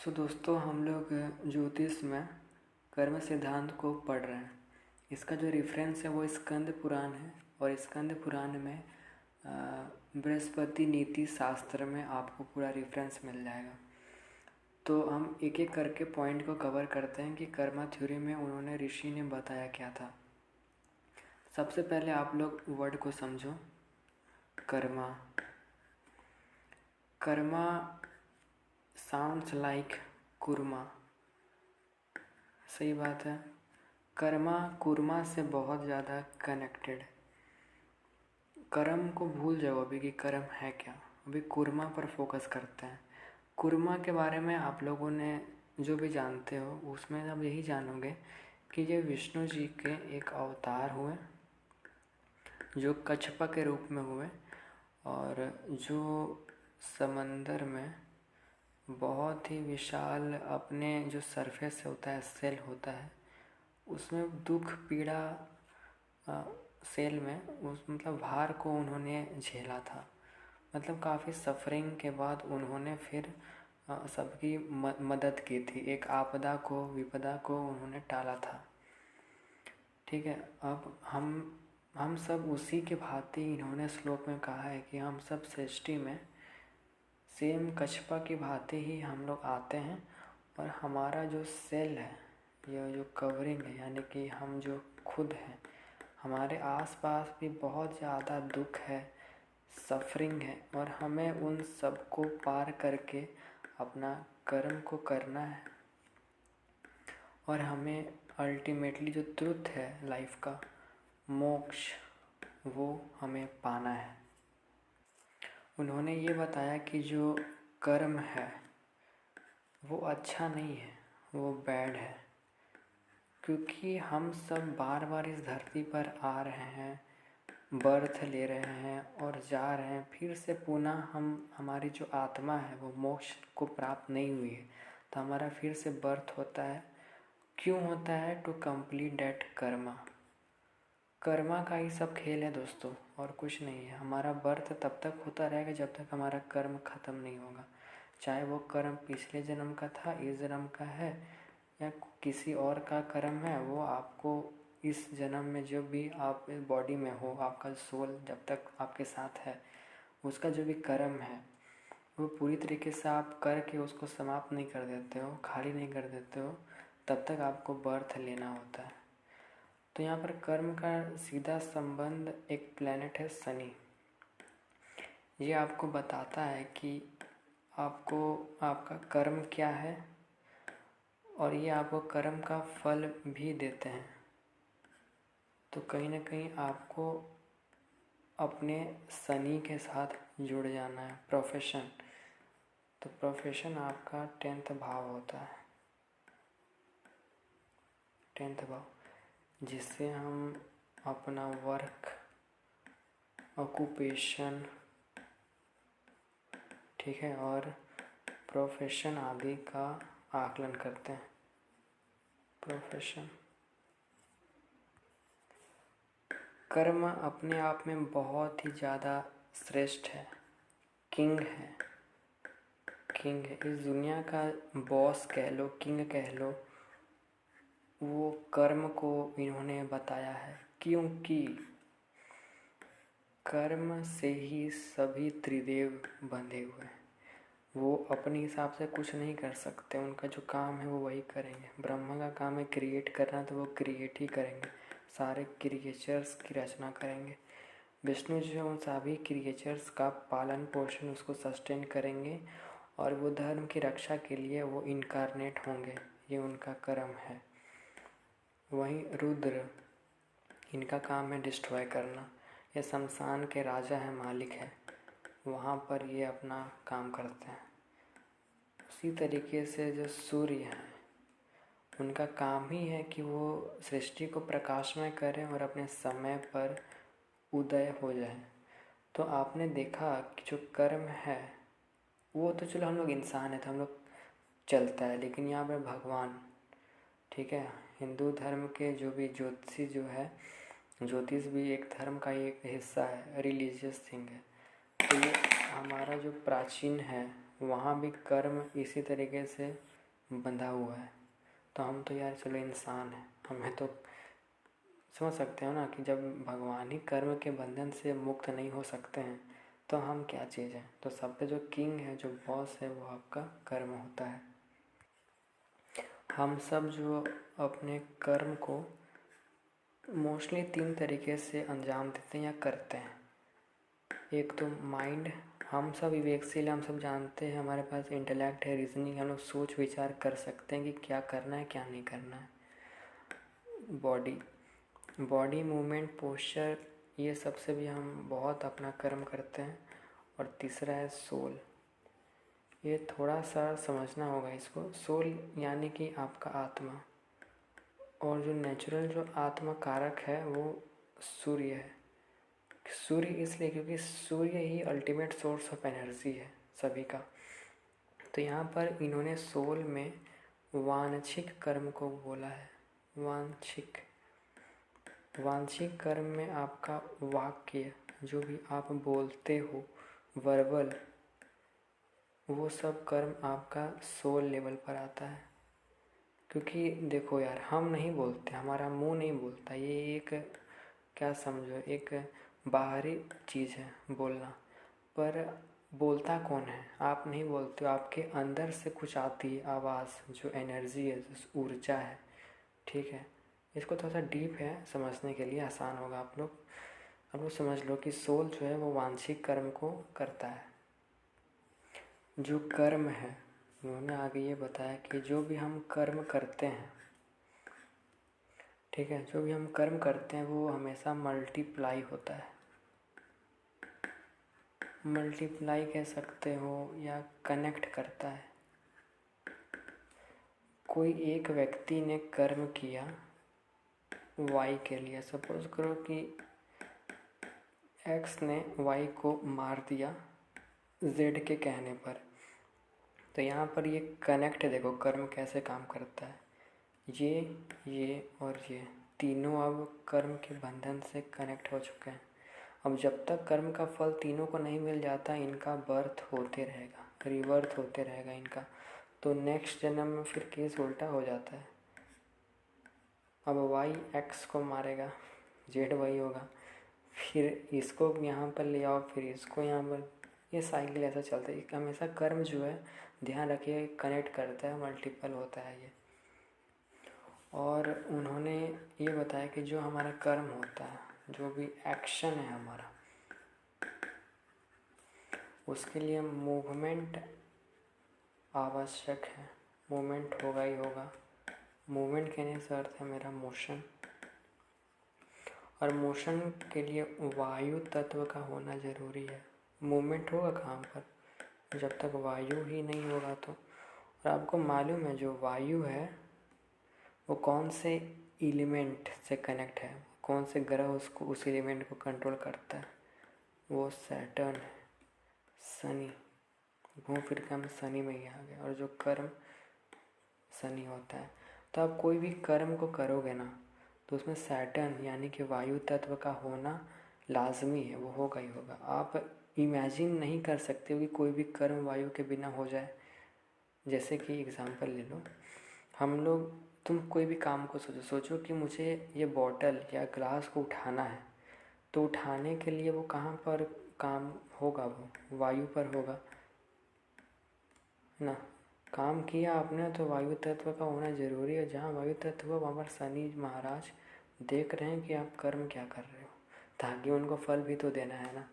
दोस्तों हम लोग ज्योतिष में कर्म सिद्धांत को पढ़ रहे हैं। इसका जो रेफरेंस है वो स्कंद पुराण है और स्कंद पुराण में बृहस्पति नीति शास्त्र में आपको पूरा रेफरेंस मिल जाएगा। तो हम एक एक करके पॉइंट को कवर करते हैं कि कर्मा थ्योरी में उन्होंने ऋषि ने बताया क्या था। सबसे पहले आप लोग वर्ड को समझो। Karma karma sounds like kurma. सही बात है। कर्मा कुर्मा से बहुत ज़्यादा कनेक्टेड। कर्म को भूल जाओ अभी कि कर्म है क्या, अभी कुर्मा पर फोकस करते हैं। कुर्मा के बारे में आप लोगों ने जो भी जानते हो उसमें अब यही जानोगे कि ये विष्णु जी के एक अवतार हुए जो कच्छप के रूप में हुए और जो समंदर में बहुत ही विशाल अपने जो सरफेस होता है, सेल होता है, उसमें दुख पीड़ा सेल में उस मतलब भार को उन्होंने झेला था। मतलब काफ़ी सफरिंग के बाद उन्होंने फिर सबकी मदद की थी। एक आपदा को, विपदा को उन्होंने टाला था। ठीक है। अब हम सब उसी के भांति इन्होंने श्लोक में कहा है कि हम सब सृष्टि में सेम कछपा की भांति ही हम लोग आते हैं और हमारा जो सेल है, ये जो कवरिंग है, यानी कि हम जो खुद हैं, हमारे आसपास भी बहुत ज़्यादा दुख है, सफरिंग है और हमें उन सब को पार करके अपना कर्म को करना है और हमें अल्टीमेटली जो ट्रुथ है लाइफ का, मोक्ष, वो हमें पाना है। उन्होंने ये बताया कि जो कर्म है वो अच्छा नहीं है, वो बैड है, क्योंकि हम सब बार बार इस धरती पर आ रहे हैं, बर्थ ले रहे हैं और जा रहे हैं। फिर से पुनः हमारी जो आत्मा है वो मोक्ष को प्राप्त नहीं हुई है, तो हमारा फिर से बर्थ होता है। क्यों होता है? To complete that karma. Karma का ही सब खेल है दोस्तों, और कुछ नहीं है। हमारा बर्थ तब तक होता रहेगा जब तक हमारा कर्म ख़त्म नहीं होगा। चाहे वो कर्म पिछले जन्म का था, इस जन्म का है, या किसी और का कर्म है, वो आपको इस जन्म में जो भी आप इस बॉडी में हो, आपका सोल जब तक आपके साथ है, उसका जो भी कर्म है वो पूरी तरीके से आप करके उसको समाप्त नहीं कर देते हो, खाली नहीं कर देते हो, तब तक आपको बर्थ लेना होता है। तो यहाँ पर कर्म का सीधा संबंध एक प्लेनेट है शनि। ये आपको बताता है कि आपको आपका कर्म क्या है और ये आपको कर्म का फल भी देते हैं। तो कहीं ना कहीं आपको अपने शनि के साथ जुड़ जाना है। प्रोफेशन, तो प्रोफेशन आपका 10th भाव होता है, 10th भाव, जिससे हम अपना वर्क, ऑक्यूपेशन, ठीक है, और प्रोफेशन आदि का आकलन करते हैं। प्रोफेशन, कर्म अपने आप में बहुत ही ज़्यादा श्रेष्ठ है, किंग है। किंग है, इस दुनिया का बॉस कह लो, किंग कह लो। वो कर्म को इन्होंने बताया है, क्योंकि कर्म से ही सभी त्रिदेव बंधे हुए हैं। वो अपने हिसाब से कुछ नहीं कर सकते, उनका जो काम है वो वही करेंगे। ब्रह्मा का काम है क्रिएट करना, तो वो क्रिएट ही करेंगे, सारे क्रिएचर्स की रचना करेंगे। विष्णु जो है उन सभी क्रिएचर्स का पालन पोषण, उसको सस्टेन करेंगे और वो धर्म की रक्षा के लिए वो इनकारनेट होंगे। ये उनका कर्म है। वहीं रुद्र, इनका काम है डिस्ट्रॉय करना। ये शमशान के राजा हैं, मालिक है, वहाँ पर ये अपना काम करते हैं। उसी तरीके से जो सूर्य हैं, उनका काम ही है कि वो सृष्टि को प्रकाशमय करें और अपने समय पर उदय हो जाए। तो आपने देखा कि जो कर्म है वो तो चलो हम लोग इंसान है तो हम लोग चलता है, लेकिन यहाँ पर भगवान, ठीक है, हिंदू धर्म के जो भी ज्योतिषी जो है, ज्योतिष भी एक धर्म का ही एक हिस्सा है, रिलीजियस थिंग है। तो ये हमारा जो प्राचीन है, वहाँ भी कर्म इसी तरीके से बंधा हुआ है। तो हम तो यार चलो इंसान हैं, हमें तो समझ सकते हो ना कि जब भगवान ही कर्म के बंधन से मुक्त नहीं हो सकते हैं तो हम क्या चीज़ हैं। तो सब पे जो किंग है, जो बॉस है, वो आपका कर्म होता है। हम सब जो अपने कर्म को मोस्टली 3 तरीके से अंजाम देते हैं या करते हैं। एक तो माइंड, हम सब विवेकशील, हम सब जानते हैं, हमारे पास इंटेलेक्ट है, रीजनिंग, हम लोग सोच विचार कर सकते हैं कि क्या करना है क्या नहीं करना है। बॉडी मूवमेंट, पोस्चर, ये सबसे भी हम बहुत अपना कर्म करते हैं। और तीसरा है सोल। ये थोड़ा सा समझना होगा इसको। सोल यानी कि आपका आत्मा, और जो नेचुरल जो आत्मा कारक है वो सूर्य है। सूर्य इसलिए क्योंकि सूर्य ही अल्टीमेट सोर्स ऑफ एनर्जी है सभी का। तो यहाँ पर इन्होंने सोल में वांछिक कर्म को बोला है। वांछिक कर्म में आपका वाक्य, जो भी आप बोलते हो, वर्बल, वो सब कर्म आपका सोल लेवल पर आता है। क्योंकि देखो यार, हम नहीं बोलते, हमारा मुंह नहीं बोलता, ये एक क्या समझो, एक बाहरी चीज़ है बोलना। पर बोलता कौन है? आप नहीं बोलते हो, आपके अंदर से कुछ आती है आवाज़, जो एनर्जी है, जो ऊर्जा है। ठीक है, इसको थोड़ा सा डीप है, समझने के लिए आसान होगा। आप लोग समझ लो कि सोल जो है वो वांछिक कर्म को करता है। जो कर्म है, उन्होंने आगे ये बताया कि जो भी हम कर्म करते हैं, ठीक है, जो भी हम कर्म करते हैं वो हमेशा मल्टीप्लाई होता है। मल्टीप्लाई कह सकते हो या कनेक्ट करता है। कोई एक व्यक्ति ने कर्म किया वाई के लिए, सपोज करो कि एक्स ने वाई को मार दिया जेड के कहने पर। तो यहाँ पर ये कनेक्ट, देखो कर्म कैसे काम करता है। ये और ये तीनों अब कर्म के बंधन से कनेक्ट हो चुके हैं। अब जब तक कर्म का फल तीनों को नहीं मिल जाता, इनका बर्थ होते रहेगा, रिबर्थ होते रहेगा इनका। तो नेक्स्ट जन्म में फिर केस उल्टा हो जाता है। अब वाई एक्स को मारेगा, जेड वही होगा, फिर इसको यहाँ पर ले आओ, फिर इसको यहाँ पर, ये साइकिल ऐसा चलता है। हमेशा कर्म जो है, ध्यान रखिए, कनेक्ट करता है, मल्टीपल होता है ये। और उन्होंने ये बताया कि जो हमारा कर्म होता है, जो भी एक्शन है हमारा, उसके लिए मूवमेंट आवश्यक है। मूवमेंट होगा ही होगा। मूवमेंट कहने से अर्थ है मेरा मोशन। और मोशन के लिए वायु तत्व का होना ज़रूरी है। मूवमेंट होगा कहाँ पर? जब तक वायु ही नहीं होगा तो। और आपको मालूम है जो वायु है वो कौन से एलिमेंट से कनेक्ट है, कौन से ग्रह उसको, उस एलिमेंट को कंट्रोल करता है? वो सैटर्न है, शनि। घूम फिर के हम शनि में ही आ गए। और जो कर्म शनि होता है। तो आप कोई भी कर्म को करोगे ना, तो उसमें सैटर्न यानी कि वायु तत्व का होना लाजमी है, वो होगा ही होगा। आप इमेजिन नहीं कर सकते हो कि कोई भी कर्म वायु के बिना हो जाए। जैसे कि एग्ज़ाम्पल ले लो, हम लोग, तुम कोई भी काम को सोचो कि मुझे ये बॉटल या ग्लास को उठाना है, तो उठाने के लिए वो कहाँ पर काम होगा? वो वायु पर होगा ना। काम किया आपने तो वायु तत्व का होना ज़रूरी है। जहाँ वायु तत्व, वहाँ पर शनि महाराज देख रहे हैं कि आप कर्म क्या कर रहे हो, ताकि उनको फल भी तो देना है ना।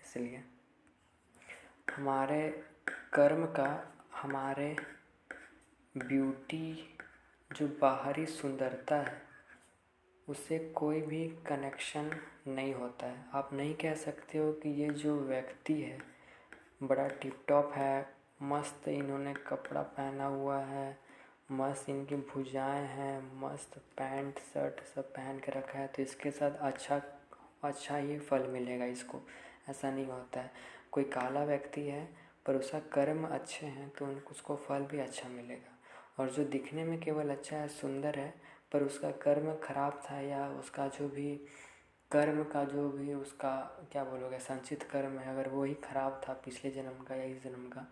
इसलिए हमारे कर्म का, हमारे ब्यूटी, जो बाहरी सुंदरता है, उससे कोई भी कनेक्शन नहीं होता है। आप नहीं कह सकते हो कि ये जो व्यक्ति है बड़ा टिप टॉप है, मस्त इन्होंने कपड़ा पहना हुआ है, मस्त इनकी भुजाएं हैं, मस्त पैंट शर्ट सब पहन के रखा है, तो इसके साथ अच्छा ही फल मिलेगा इसको। ऐसा नहीं होता है। कोई काला व्यक्ति है पर उसका कर्म अच्छे हैं तो उसको फल भी अच्छा मिलेगा। और जो दिखने में केवल अच्छा है, सुंदर है, पर उसका कर्म खराब था, या उसका जो भी कर्म का जो भी उसका क्या बोलोगे, संचित कर्म है, अगर वो ही खराब था पिछले जन्म का या इस जन्म का,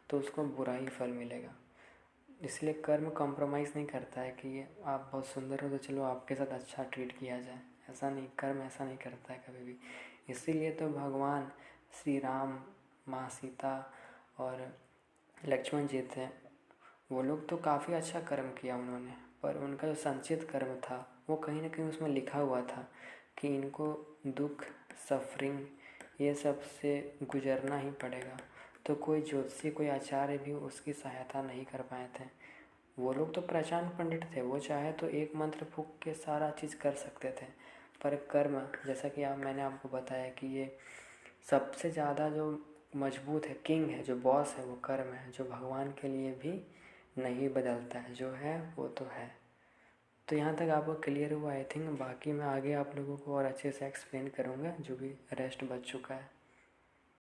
तो उसको बुरा ही फल मिलेगा। इसलिए कर्म कॉम्प्रोमाइज़ नहीं करता है कि ये आप बहुत सुंदर हो तो चलो आपके साथ अच्छा ट्रीट किया जाए, ऐसा नहीं, कर्म ऐसा नहीं करता है कभी भी। इसीलिए तो भगवान श्री राम, माँ सीता और लक्ष्मण जी थे, वो लोग तो काफ़ी अच्छा कर्म किया उन्होंने, पर उनका जो संचित कर्म था वो कहीं ना कहीं उसमें लिखा हुआ था कि इनको दुख, सफरिंग, ये सब से गुजरना ही पड़ेगा। तो कोई ज्योतिषी, कोई आचार्य भी उसकी सहायता नहीं कर पाए थे। वो लोग तो प्रचंड पंडित थे, वो चाहे तो एक मंत्र फूंक के सारा चीज़ कर सकते थे। पर कर्म, जैसा कि मैंने आपको बताया कि ये सबसे ज़्यादा जो मजबूत है, किंग है, जो बॉस है, वो कर्म है, जो भगवान के लिए भी नहीं बदलता है, जो है वो तो है। तो यहाँ तक आपको क्लियर हुआ आई थिंक। बाकी मैं आगे आप लोगों को और अच्छे से एक्सप्लेन करूँगा जो भी रेस्ट बच चुका है।